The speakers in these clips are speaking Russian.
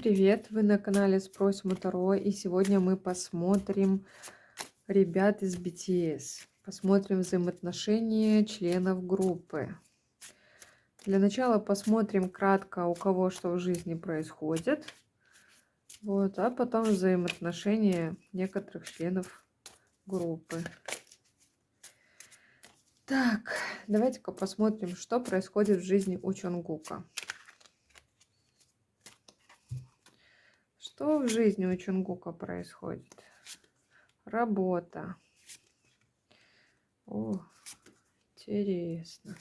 привет! Вы на канале Спросим у Таро, и сегодня мы посмотрим ребят из BTS. Посмотрим взаимоотношения членов группы. Для начала посмотрим кратко, у кого что в жизни происходит. Вот, а потом взаимоотношения некоторых членов группы. Так, давайте-ка посмотрим, что происходит в жизни у Чонгука. Что в жизни у Чонгука происходит? Работа. О, интересно.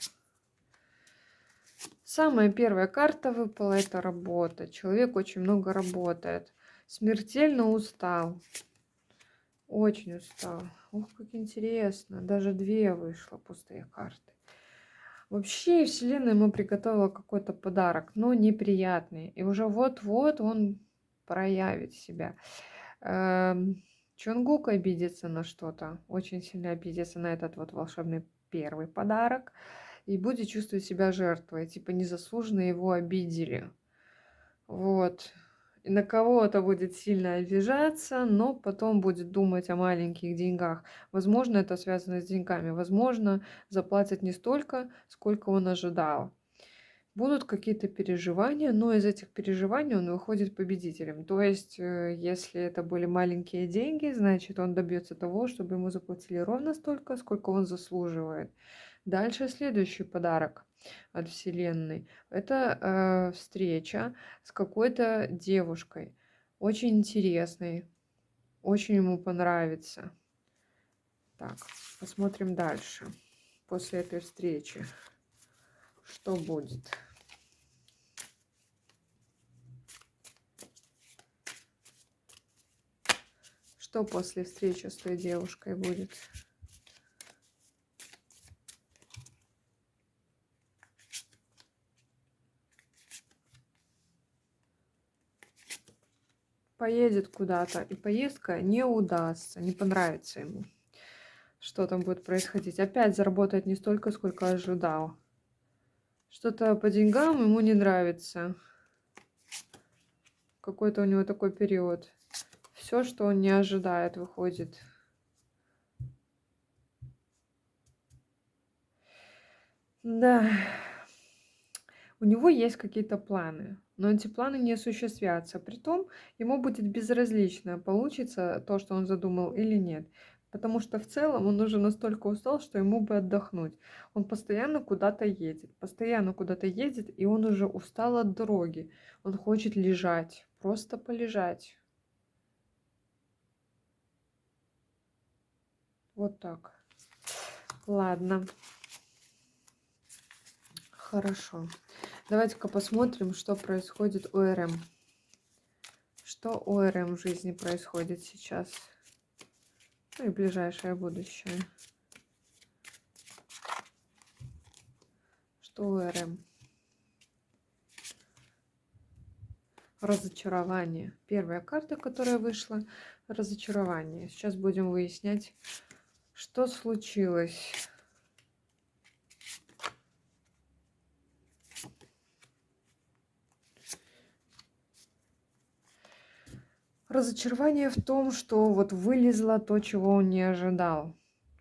Самая первая карта выпала — это работа. Человек очень много работает. Смертельно устал. Очень устал. Ух, как интересно. Даже две вышло пустые карты. Вообще Вселенная ему приготовила какой-то подарок, но неприятный. И уже вот-вот он проявит себя. Чонгук обидится на что-то. Очень сильно обидится на этот вот волшебный первый подарок. И будет чувствовать себя жертвой. Типа незаслуженно его обидели. Вот. И на кого-то будет сильно обижаться, но потом будет думать о маленьких деньгах. Возможно, это связано с деньгами. Возможно, заплатят не столько, сколько он ожидал. Будут какие-то переживания, но из этих переживаний он выходит победителем. То есть, если это были маленькие деньги, значит, он добьется того, чтобы ему заплатили ровно столько, сколько он заслуживает. Дальше следующий подарок от Вселенной. Это встреча с какой-то девушкой. Очень интересной. Очень ему понравится. Так, посмотрим дальше. После этой встречи. Что будет? Что после встречи с той девушкой будет? Поедет куда-то, и поездка не удастся, не понравится ему. Что там будет происходить? Опять заработает не столько, сколько ожидал. Что-то по деньгам ему не нравится. Какой-то у него такой период. Все, что он не ожидает, выходит. Да. У него есть какие-то планы, но эти планы не осуществятся. Притом ему будет безразлично, получится то, что он задумал или нет. Потому что в целом он уже настолько устал, что ему бы отдохнуть. Он постоянно куда-то едет, и он уже устал от дороги. Он хочет лежать, просто полежать. Вот так. Ладно. Хорошо. Давайте-ка посмотрим, что происходит у РМ. Что у РМ в жизни происходит сейчас. Ну и ближайшее будущее. Что у РМ? Разочарование. Первая карта, которая вышла. Разочарование. Сейчас будем выяснять, что случилось. Разочарование в том, что вот вылезло то, чего он не ожидал.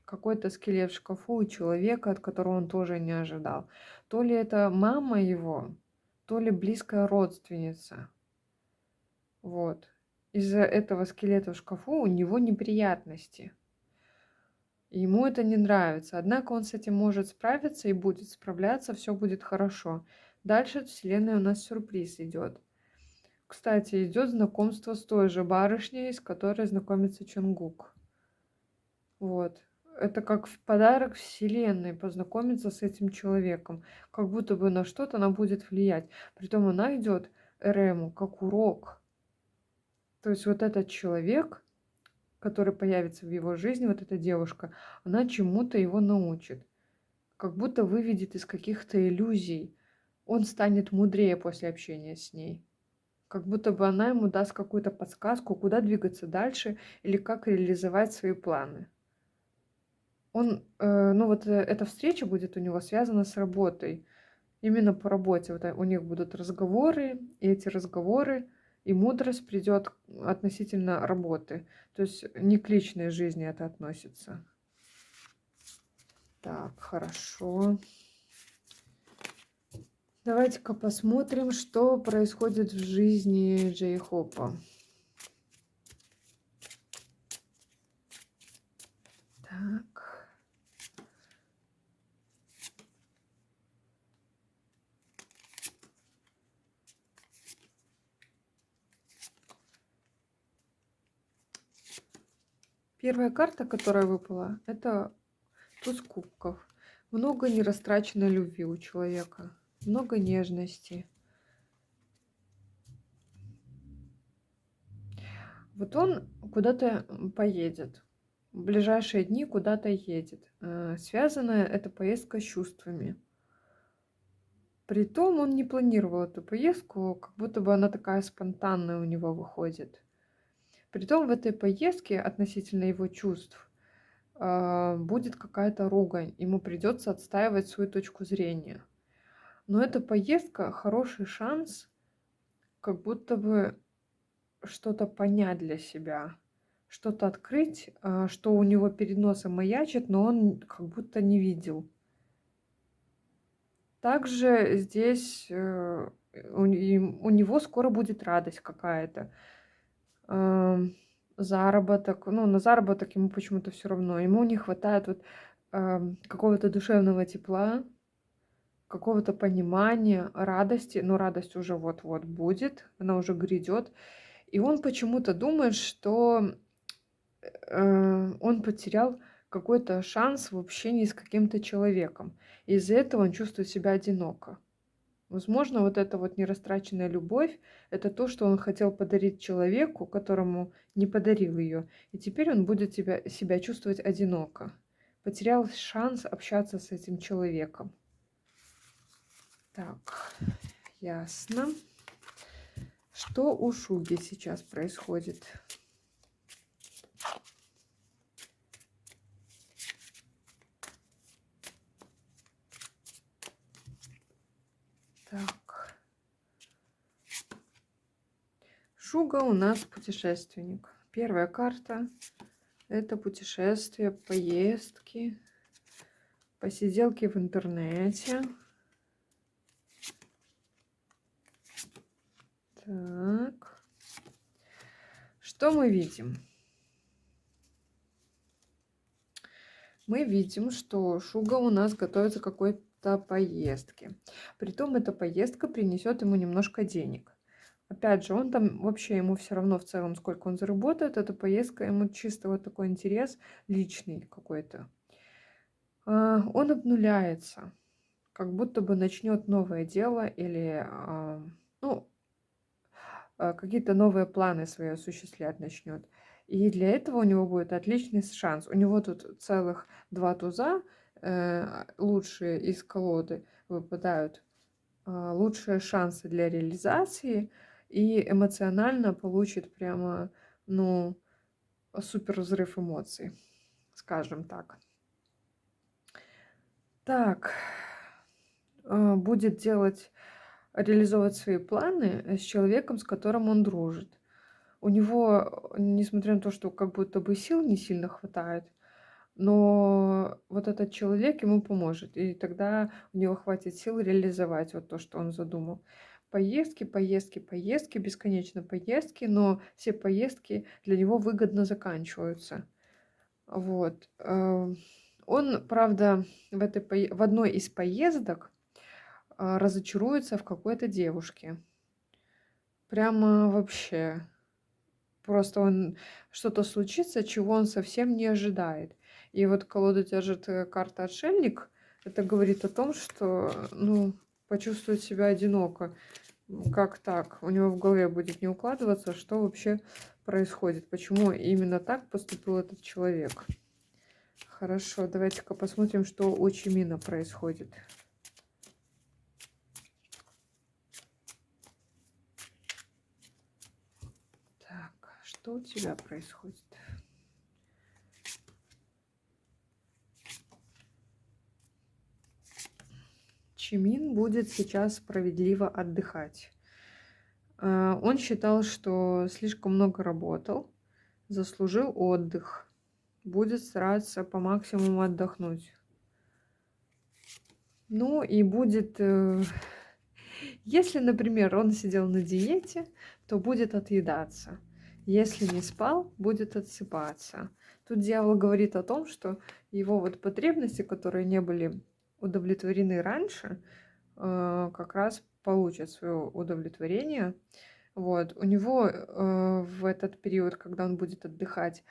Какой-то скелет в шкафу у человека, от которого он тоже не ожидал. То ли это мама его, то ли близкая родственница. Вот. Из-за этого скелета в шкафу у него неприятности. Ему это не нравится. Однако он с этим может справиться и будет справляться, все будет хорошо. Дальше от Вселенной у нас сюрприз идет. Кстати, идет знакомство с той же барышней, с которой знакомится Чонгук. Вот. Это как в подарок Вселенной познакомиться с этим человеком. Как будто бы на что-то она будет влиять. Притом она идет Эрему как урок. То есть вот этот человек, который появится в его жизни, вот эта девушка, она чему-то его научит. Как будто выведет из каких-то иллюзий. Он станет мудрее после общения с ней. Как будто бы она ему даст какую-то подсказку, куда двигаться дальше или как реализовать свои планы. Эта встреча будет у него связана с работой. Именно по работе. Вот у них будут разговоры, и эти разговоры И мудрость придет относительно работы. То есть не к личной жизни это относится. Так, хорошо. Давайте-ка посмотрим, что происходит в жизни Джей Хопа. Так. Первая карта, которая выпала, это туз кубков. Много нерастраченной любви у человека, много нежности. Вот он куда-то поедет, в ближайшие дни куда-то едет. Связана эта поездка с чувствами. Притом он не планировал эту поездку, как будто бы она такая спонтанная у него выходит. Притом в этой поездке относительно его чувств будет какая-то ругань, ему придется отстаивать свою точку зрения. Но эта поездка хороший шанс как будто бы что-то понять для себя, что-то открыть, что у него перед носом маячит, но он как будто не видел. Также здесь у него скоро будет радость какая-то. Заработок. Ну, на заработок ему почему-то все равно. Ему не хватает вот какого-то душевного тепла, какого-то понимания, радости. Но радость уже вот-вот будет, она уже грядет. И он почему-то думает, что он потерял какой-то шанс в общении с каким-то человеком. Из-за этого он чувствует себя одиноко. Возможно, вот эта вот нерастраченная любовь — это то, что он хотел подарить человеку, которому не подарил ее. И теперь он будет себя чувствовать одиноко. Потерял шанс общаться с этим человеком. Так, ясно. Что у Шуги сейчас происходит? Так. Шуга у нас путешественник. Первая карта — это путешествия, поездки, посиделки в интернете. Так. Что мы видим? Мы видим, что Шуга у нас готовится к какой-то поездке. Притом эта поездка принесет ему немножко денег. Опять же, он там вообще, ему все равно в целом, сколько он заработает. Эта поездка ему чисто вот такой интерес личный какой-то. Он обнуляется, как будто бы начнет новое дело или ну, какие-то новые планы свои осуществлять начнет. И для этого у него будет отличный шанс. У него тут целых 2 туза, лучшие из колоды выпадают, лучшие шансы для реализации, и эмоционально получит прямо, ну, супер взрыв эмоций, скажем так. Так, будет реализовывать свои планы с человеком, с которым он дружит. У него, несмотря на то, что как будто бы сил не сильно хватает, но вот этот человек ему поможет, и тогда у него хватит сил реализовать вот то, что он задумал. Поездки, поездки, поездки, бесконечно поездки, но все поездки для него выгодно заканчиваются. Вот. Он, правда, в одной из поездок разочаруется в какой-то девушке. Прямо вообще. Просто он что-то случится, чего он совсем не ожидает. И вот колода держит карта «Отшельник». Это говорит о том, что, ну, почувствует себя одиноко. Как так? У него в голове будет не укладываться, что вообще происходит. Почему именно так поступил этот человек. Хорошо, давайте-ка посмотрим, что у Чимина происходит. Так, что у тебя происходит? Чимин будет сейчас справедливо отдыхать. Он считал, что слишком много работал, заслужил отдых, будет стараться по максимуму отдохнуть. Ну и будет, если, например, он сидел на диете, то будет отъедаться. Если не спал, будет отсыпаться. Тут дьявол говорит о том, что его вот потребности, которые не были удовлетворены раньше, как раз получат свое удовлетворение. Вот. У него в этот период, когда он будет отдыхать,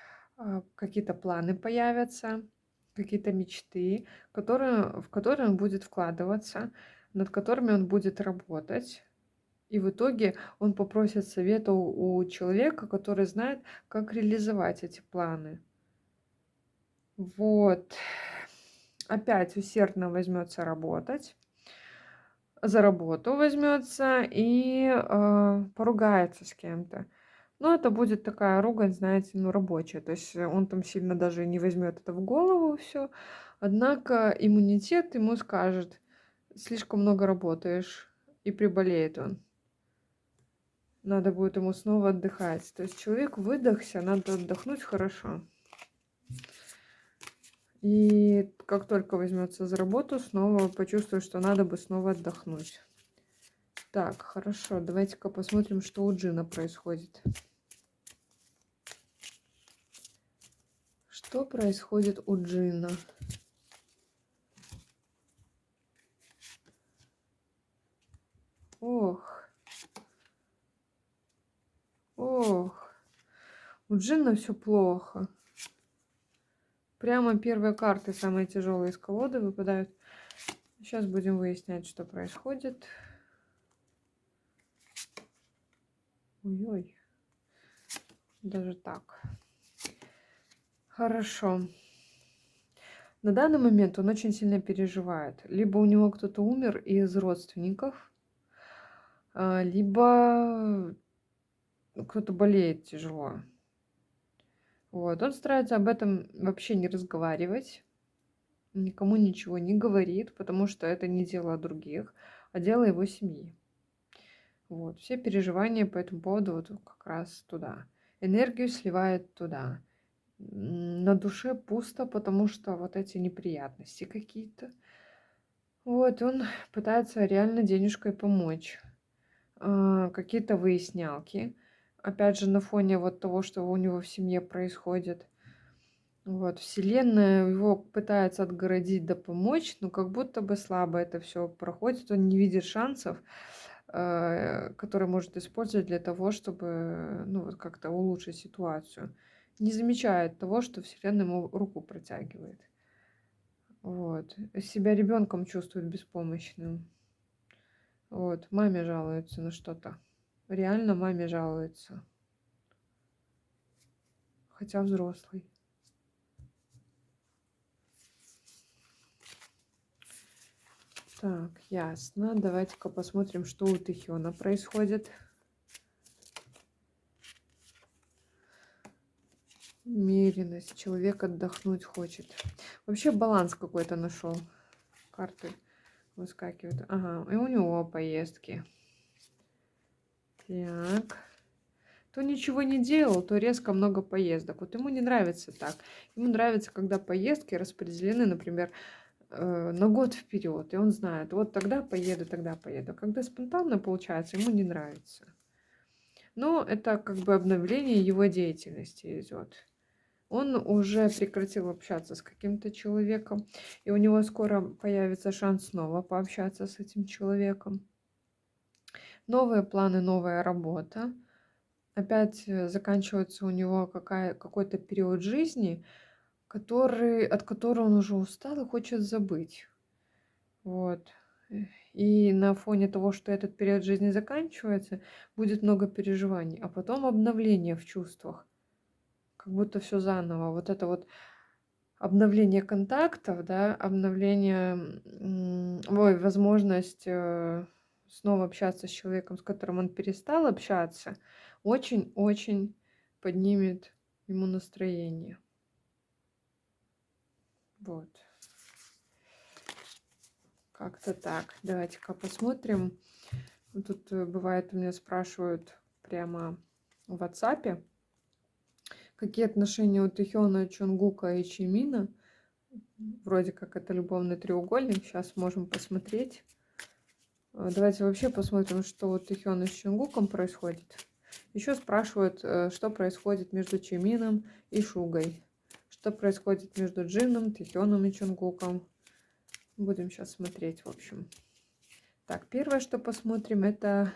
какие-то планы появятся, какие-то мечты, в которые он будет вкладываться, над которыми он будет работать. И в итоге он попросит совета у человека, который знает, как реализовать эти планы. Вот. Опять усердно возьмется работать, за работу возьмется и поругается с кем-то. Но это будет такая ругань, знаете, ну, рабочая. То есть он там сильно даже не возьмет это в голову все. Однако иммунитет ему скажет, слишком много работаешь, и приболеет он. Надо будет ему снова отдыхать. То есть человек выдохся, надо отдохнуть хорошо. И как только возьмется за работу, снова почувствует, что надо бы снова отдохнуть. Так, хорошо, давайте-ка посмотрим, что у Джина происходит. Что происходит у Джина? Ох. Ох. У Джина все плохо. Прямо первые карты, самые тяжелые из колоды, выпадают. Сейчас будем выяснять, что происходит. Ой-ой. Даже так. Хорошо. На данный момент он очень сильно переживает. Либо у него кто-то умер из родственников, либо кто-то болеет тяжело. Вот. Он старается об этом вообще не разговаривать, никому ничего не говорит, потому что это не дело других, а дело его семьи. Вот. Все переживания по этому поводу вот как раз туда. Энергию сливает туда. На душе пусто, потому что вот эти неприятности какие-то. Вот, он пытается реально денежкой помочь. Какие-то выяснялки. Опять же, на фоне вот того, что у него в семье происходит. Вот, Вселенная его пытается отгородить да помочь, но как будто бы слабо это все проходит. Он не видит шансов, которые может использовать для того, чтобы, ну, вот как-то улучшить ситуацию. Не замечает того, что Вселенная ему руку протягивает. Вот. Себя ребенком чувствует беспомощным. Вот. Маме жалуется на что-то. Реально маме жалуется. Хотя взрослый. Так, ясно. Давайте-ка посмотрим, что у Тэхёна происходит. Умеренность. Человек отдохнуть хочет. Вообще баланс какой-то нашел. Карты выскакивают. Ага, и у него поездки. Так. То ничего не делал, то резко много поездок. Вот ему не нравится так. Ему нравится, когда поездки распределены, например, на год вперед. И он знает, вот тогда поеду, тогда поеду. Когда спонтанно получается, ему не нравится. Но это как бы обновление его деятельности идет. Он уже прекратил общаться с каким-то человеком, и у него скоро появится шанс снова пообщаться с этим человеком. Новые планы, новая работа. Опять заканчивается у него какой-то период жизни, от которого он уже устал и хочет забыть. Вот. И на фоне того, что этот период жизни заканчивается, будет много переживаний, а потом обновление в чувствах. Как будто все заново. Вот это вот обновление контактов, да, обновление, возможность снова общаться с человеком, с которым он перестал общаться, очень-очень поднимет ему настроение. Вот. Как-то так. Давайте-ка посмотрим, Тут бывает, у меня спрашивают прямо в WhatsApp, какие отношения у Тэхёна, Чонгука и Чимина. Вроде как это любовный треугольник. Сейчас можем посмотреть. Давайте вообще посмотрим, что у Тэхёна с Чонгуком происходит. Еще спрашивают, что происходит между Чимином и Шугой. Что происходит между Джином, Тэхёном и Чонгуком. Будем сейчас смотреть, в общем. Так, первое, что посмотрим, это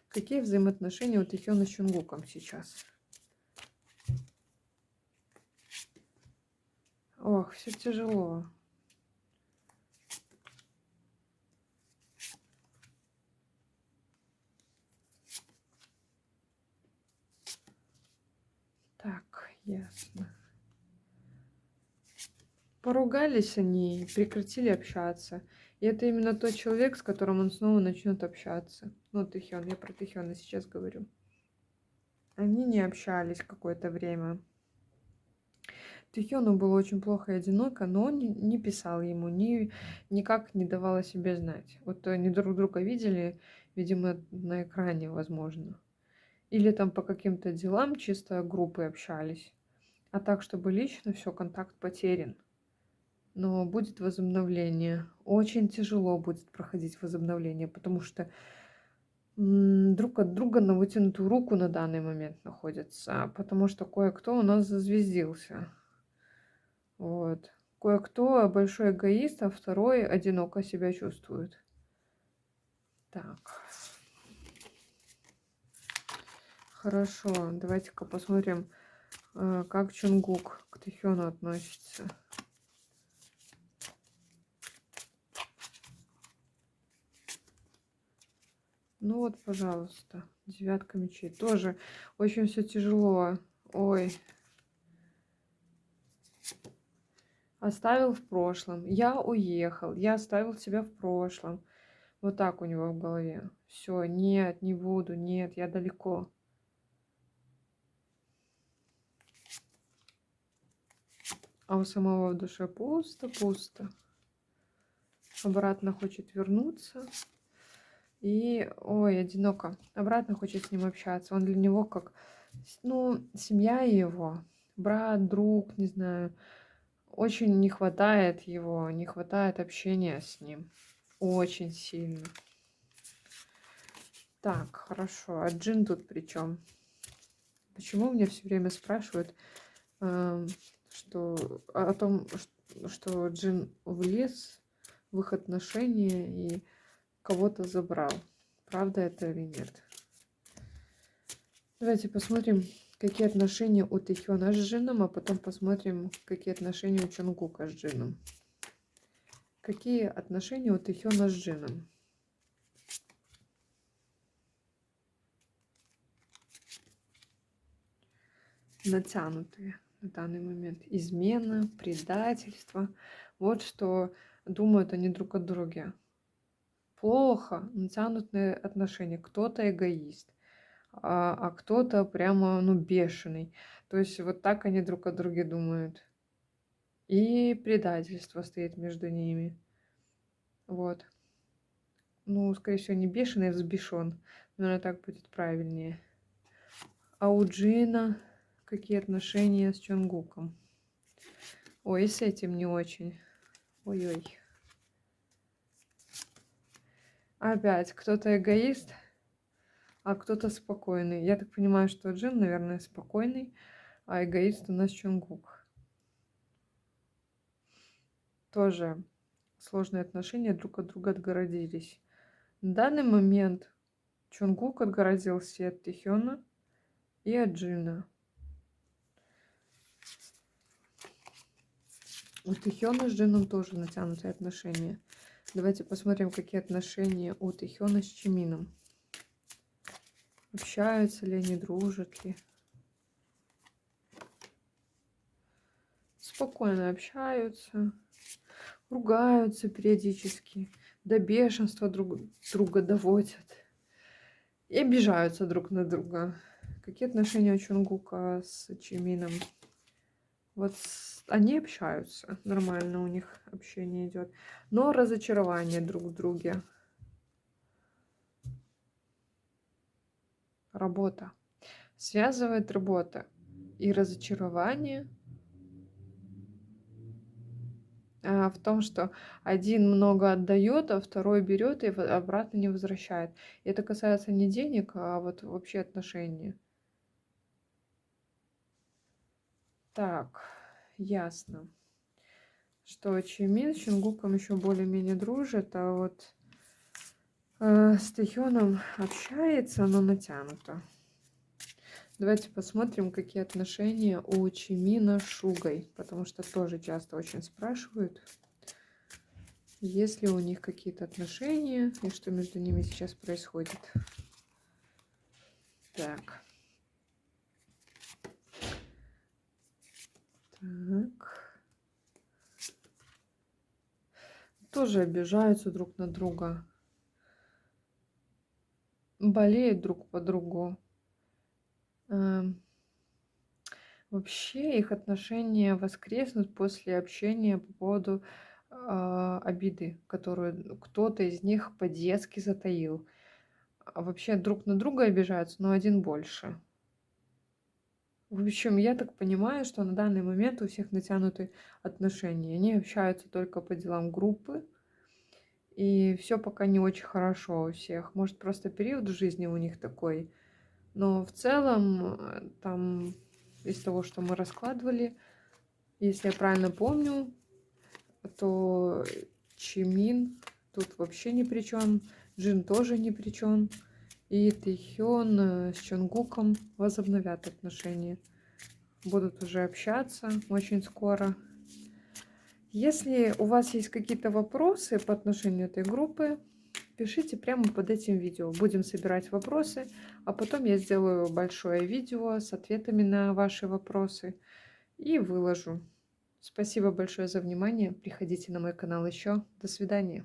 какие взаимоотношения у Тэхёна с Чонгуком сейчас. Ох, все тяжело. Так, ясно. Поругались они, прекратили общаться. И это именно тот человек, с которым он снова начнет общаться. Ну, Тэхён, я про Тэхёна сейчас говорю. Они не общались какое-то время. Тэхёну было очень плохо и одиноко, но он не писал ему, никак не давал о себе знать. Вот они друг друга видели, видимо, на экране, возможно. Или там по каким-то делам чисто группы общались. А так, чтобы лично, все, контакт потерян. Но будет возобновление. Очень тяжело будет проходить возобновление, потому что друг от друга на вытянутую руку на данный момент находятся, потому что кое-кто у нас зазвездился. Вот. Кое-кто большой эгоист, а второй одиноко себя чувствует. Так. Хорошо, давайте-ка посмотрим, как Чонгук к Тэхёну относится. Ну вот, пожалуйста, девятка мечей. Тоже очень все тяжело. Ой. Оставил в прошлом. Я уехал. Я оставил себя в прошлом. Вот так у него в голове. Все, нет, не буду, нет, я далеко. А у самого в душе пусто-пусто. Обратно хочет вернуться. И, ой, одиноко. Обратно хочет с ним общаться. Он для него как, ну, семья его. Брат, друг, не знаю. Очень не хватает его, не хватает общения с ним. Очень сильно. Так, хорошо. А Джин тут при чем? Почему мне все время спрашивают, что о том, что Джин влез в их отношения и кого-то забрал? Правда это или нет? Давайте посмотрим, какие отношения у Тэхёна с Джином, а потом посмотрим, какие отношения у Чонгука с Джином. Какие отношения у Тэхёна с Джином? Натянутые на данный момент. Измена, предательство. Вот что думают они друг о друге. Плохо, натянутые отношения. Кто-то эгоист, а кто-то прямо, ну, бешеный. То есть вот так они друг о друге думают. И предательство стоит между ними. Вот. Ну, скорее всего, не бешеный, а взбешен. Наверное, так будет правильнее. А у Джина какие отношения с Чонгуком? Ой, и с этим не очень. Ой-ой. Опять кто-то эгоист, а кто-то спокойный. Я так понимаю, что Джин, наверное, спокойный, а эгоист у нас Чонгук. Тоже сложные отношения, друг от друга отгородились. На данный момент Чонгук отгородился от Тэхёна и от Джина. У Тэхёна с Джином тоже натянутые отношения. Давайте посмотрим, какие отношения у Тэхёна с Чимином. Общаются ли они, дружат ли? Спокойно общаются, ругаются периодически, до бешенства друг друга доводят и обижаются друг на друга. Какие отношения у Чонгука с Чимином? Вот они общаются, нормально у них общение идет, но разочарование друг в друге. работа. Связывает работа и разочарование в том, что один много отдает, а второй берет и обратно не возвращает. И это касается не денег, а вот вообще отношений. Так, ясно, что Чимин с Чонгуком еще более-менее дружит, а вот с Тэхёном общается, но натянуто. Давайте посмотрим, какие отношения у Чимина с Шугой, потому что тоже часто очень спрашивают, есть ли у них какие-то отношения и что между ними сейчас происходит. Так. Так. Тоже обижаются друг на друга. Болеют друг по другу. Вообще их отношения воскреснут после общения по поводу обиды, которую кто-то из них по-детски затаил. А вообще друг на друга обижаются, но один больше. В общем, я так понимаю, что на данный момент у всех натянуты отношения. Они общаются только по делам группы, и все пока не очень хорошо у всех. Может, просто период в жизни у них такой. Но в целом, там, из того, что мы раскладывали, если я правильно помню, то Чимин тут вообще ни при чем, Джин тоже ни при чем. И Тэхён с Чонгуком возобновят отношения. Будут уже общаться очень скоро. Если у вас есть какие-то вопросы по отношению этой группы, пишите прямо под этим видео. Будем собирать вопросы, а потом я сделаю большое видео с ответами на ваши вопросы и выложу. Спасибо большое за внимание. Приходите на мой канал еще. До свидания.